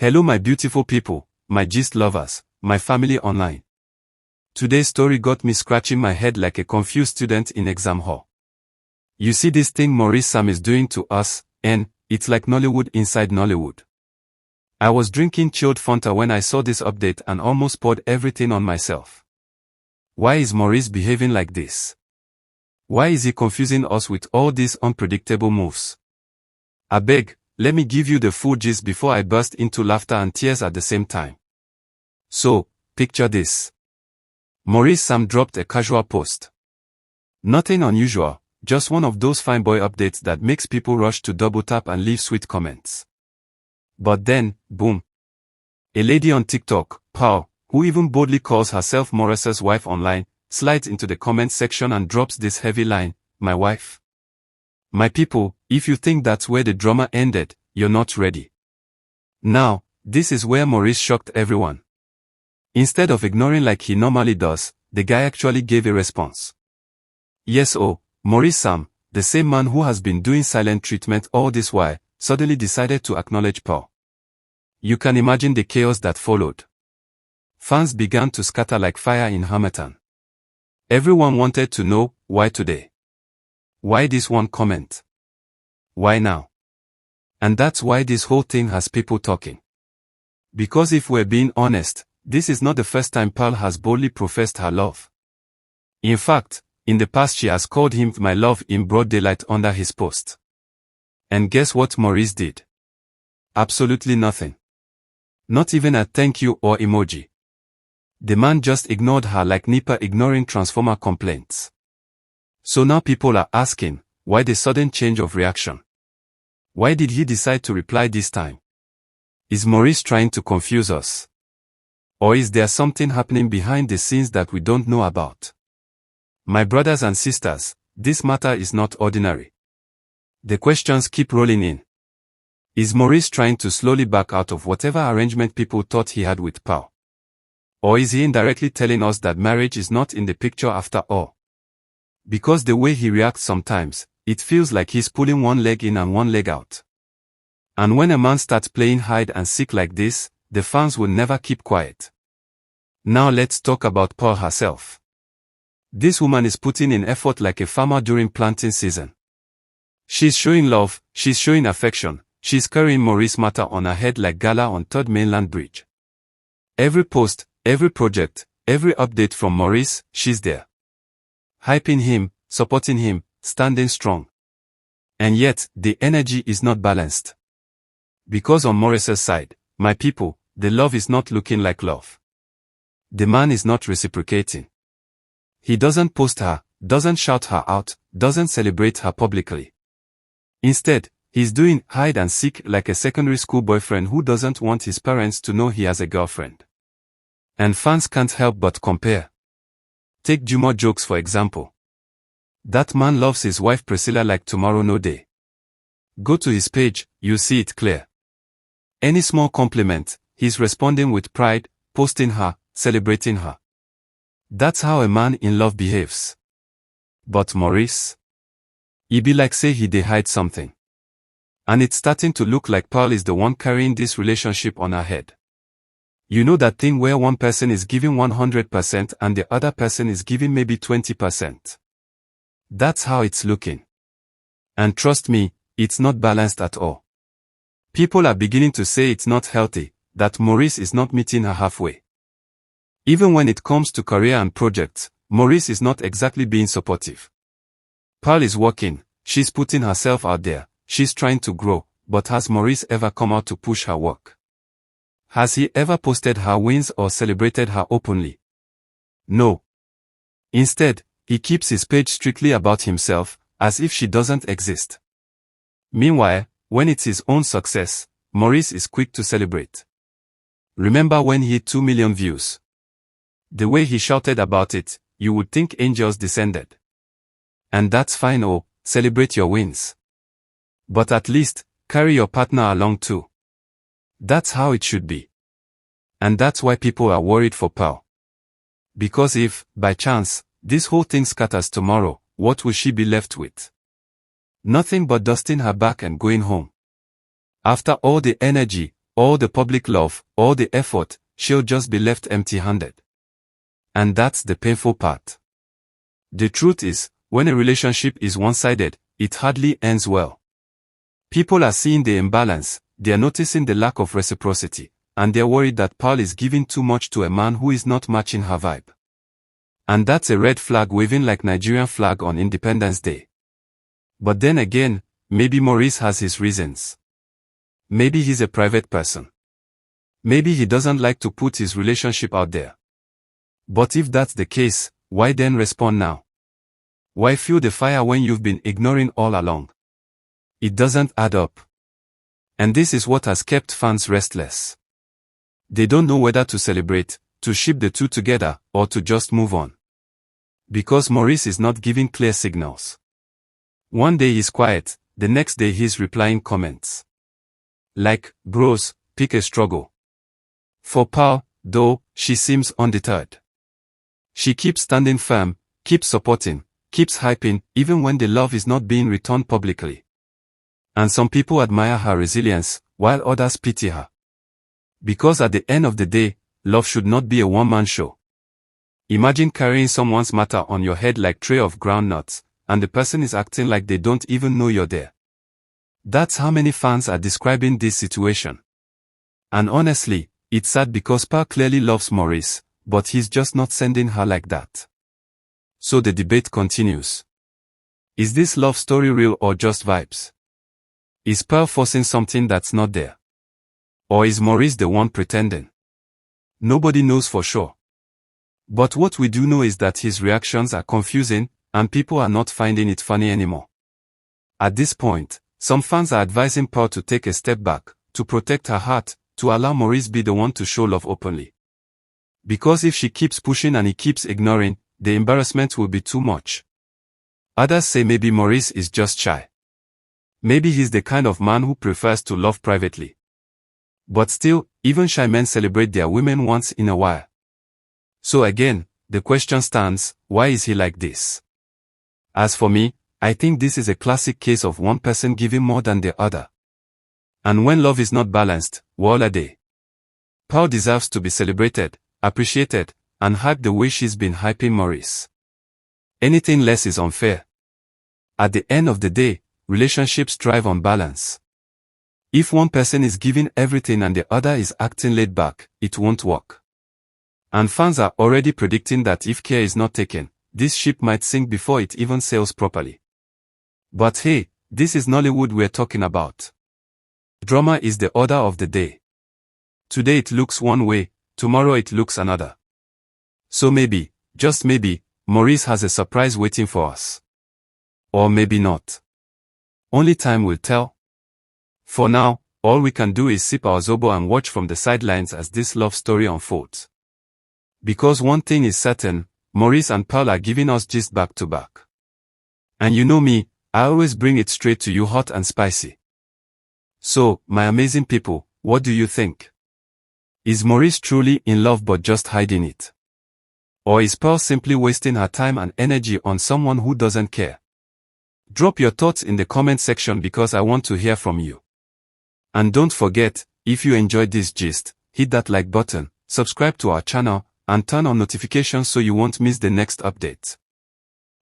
Hello my beautiful people, my gist lovers, my family online. Today's story got me scratching my head like a confused student in exam hall. You see this thing Maurice Sam is doing to us, and it's like Nollywood inside Nollywood. I was drinking chilled Fanta when I saw this update and almost poured everything on myself. Why is Maurice behaving like this? Why is he confusing us with all these unpredictable moves? I beg, let me give you the full gist before I burst into laughter and tears at the same time. So, picture this. Maurice Sam dropped a casual post. Nothing unusual, just one of those fine boy updates that makes people rush to double tap and leave sweet comments. But then, boom. A lady on TikTok, Pau, who even boldly calls herself Maurice's wife online, slides into the comment section and drops this heavy line, "My wife." My people, if you think that's where the drama ended, you're not ready. Now, this is where Maurice shocked everyone. Instead of ignoring like he normally does, the guy actually gave a response. Yes, Maurice Sam, the same man who has been doing silent treatment all this while, suddenly decided to acknowledge Paul. You can imagine the chaos that followed. Fans began to scatter like fire in Hamilton. Everyone wanted to know, why today? Why this one comment? Why now? And that's why this whole thing has people talking. Because if we're being honest, this is not the first time Pearl has boldly professed her love. In fact, in the past she has called him my love in broad daylight under his post. And guess what Maurice did? Absolutely nothing. Not even a thank you or emoji. The man just ignored her like Nipper ignoring transformer complaints. So now people are asking, why the sudden change of reaction? Why did he decide to reply this time? Is Maurice trying to confuse us? Or is there something happening behind the scenes that we don't know about? My brothers and sisters, this matter is not ordinary. The questions keep rolling in. Is Maurice trying to slowly back out of whatever arrangement people thought he had with Pau? Or is he indirectly telling us that marriage is not in the picture after all? Because the way he reacts sometimes, it feels like he's pulling one leg in and one leg out. And when a man starts playing hide and seek like this, the fans will never keep quiet. Now let's talk about Paul herself. This woman is putting in effort like a farmer during planting season. She's showing love, she's showing affection, she's carrying Maurice matter on her head like Gala on 3rd Mainland Bridge. Every post, every project, every update from Maurice, she's there. Hyping him, supporting him, standing strong. And yet, the energy is not balanced. Because on Maurice's side, my people, the love is not looking like love. The man is not reciprocating. He doesn't post her, doesn't shout her out, doesn't celebrate her publicly. Instead, he's doing hide and seek like a secondary school boyfriend who doesn't want his parents to know he has a girlfriend. And fans can't help but compare. Take Juma Jokes for example. That man loves his wife Priscilla like tomorrow no day. Go to his page, you'll see it clear. Any small compliment, he's responding with pride, posting her, celebrating her. That's how a man in love behaves. But Maurice? He be like say he dey hide something. And it's starting to look like Pearl is the one carrying this relationship on her head. You know that thing where one person is giving 100% and the other person is giving maybe 20%. That's how it's looking. And trust me, it's not balanced at all. People are beginning to say it's not healthy, that Maurice is not meeting her halfway. Even when it comes to career and projects, Maurice is not exactly being supportive. Pearl is working, she's putting herself out there, she's trying to grow, but has Maurice ever come out to push her work? Has he ever posted her wins or celebrated her openly? No. Instead, he keeps his page strictly about himself, as if she doesn't exist. Meanwhile, when it's his own success, Maurice is quick to celebrate. Remember when he hit 2 million views? The way he shouted about it, you would think angels descended. And that's fine, celebrate your wins. But at least, carry your partner along too. That's how it should be. And that's why people are worried for Pearl. Because if, by chance, this whole thing scatters tomorrow, what will she be left with? Nothing but dusting her back and going home. After all the energy, all the public love, all the effort, she'll just be left empty-handed. And that's the painful part. The truth is, when a relationship is one-sided, it hardly ends well. People are seeing the imbalance, they are noticing the lack of reciprocity, and they're worried that Pearl is giving too much to a man who is not matching her vibe. And that's a red flag waving like Nigerian flag on Independence Day. But then again, maybe Maurice has his reasons. Maybe he's a private person. Maybe he doesn't like to put his relationship out there. But if that's the case, why then respond now? Why fuel the fire when you've been ignoring all along? It doesn't add up. And this is what has kept fans restless. They don't know whether to celebrate, to ship the two together, or to just move on. Because Maurice is not giving clear signals. One day he's quiet, the next day he's replying comments. Like, bros, pick a struggle. For Pearl, though, she seems undeterred. She keeps standing firm, keeps supporting, keeps hyping, even when the love is not being returned publicly. And some people admire her resilience, while others pity her. Because at the end of the day, love should not be a one-man show. Imagine carrying someone's matter on your head like tray of groundnuts, and the person is acting like they don't even know you're there. That's how many fans are describing this situation. And honestly, it's sad because Pearl clearly loves Maurice, but he's just not sending her like that. So the debate continues. Is this love story real or just vibes? Is Pearl forcing something that's not there? Or is Maurice the one pretending? Nobody knows for sure. But what we do know is that his reactions are confusing, and people are not finding it funny anymore. At this point, some fans are advising Pearl to take a step back, to protect her heart, to allow Maurice be the one to show love openly. Because if she keeps pushing and he keeps ignoring, the embarrassment will be too much. Others say maybe Maurice is just shy. Maybe he's the kind of man who prefers to love privately. But still, even shy men celebrate their women once in a while. So again, the question stands, why is he like this? As for me, I think this is a classic case of one person giving more than the other. And when love is not balanced, what are they? Pearl deserves to be celebrated, appreciated, and hyped the way she's been hyping Maurice. Anything less is unfair. At the end of the day, relationships thrive on balance. If one person is giving everything and the other is acting laid back, it won't work. And fans are already predicting that if care is not taken, this ship might sink before it even sails properly. But hey, this is Nollywood we're talking about. Drama is the order of the day. Today it looks one way, tomorrow it looks another. So maybe, just maybe, Maurice has a surprise waiting for us. Or maybe not. Only time will tell. For now, all we can do is sip our zobo and watch from the sidelines as this love story unfolds. Because one thing is certain, Maurice and Pearl are giving us gist back to back. And you know me, I always bring it straight to you hot and spicy. So, my amazing people, what do you think? Is Maurice truly in love but just hiding it? Or is Pearl simply wasting her time and energy on someone who doesn't care? Drop your thoughts in the comment section because I want to hear from you. And don't forget, if you enjoyed this gist, hit that like button, subscribe to our channel, and turn on notifications so you won't miss the next update.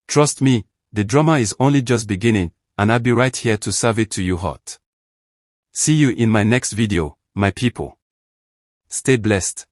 Trust me, the drama is only just beginning, and I'll be right here to serve it to you hot. See you in my next video, my people. Stay blessed.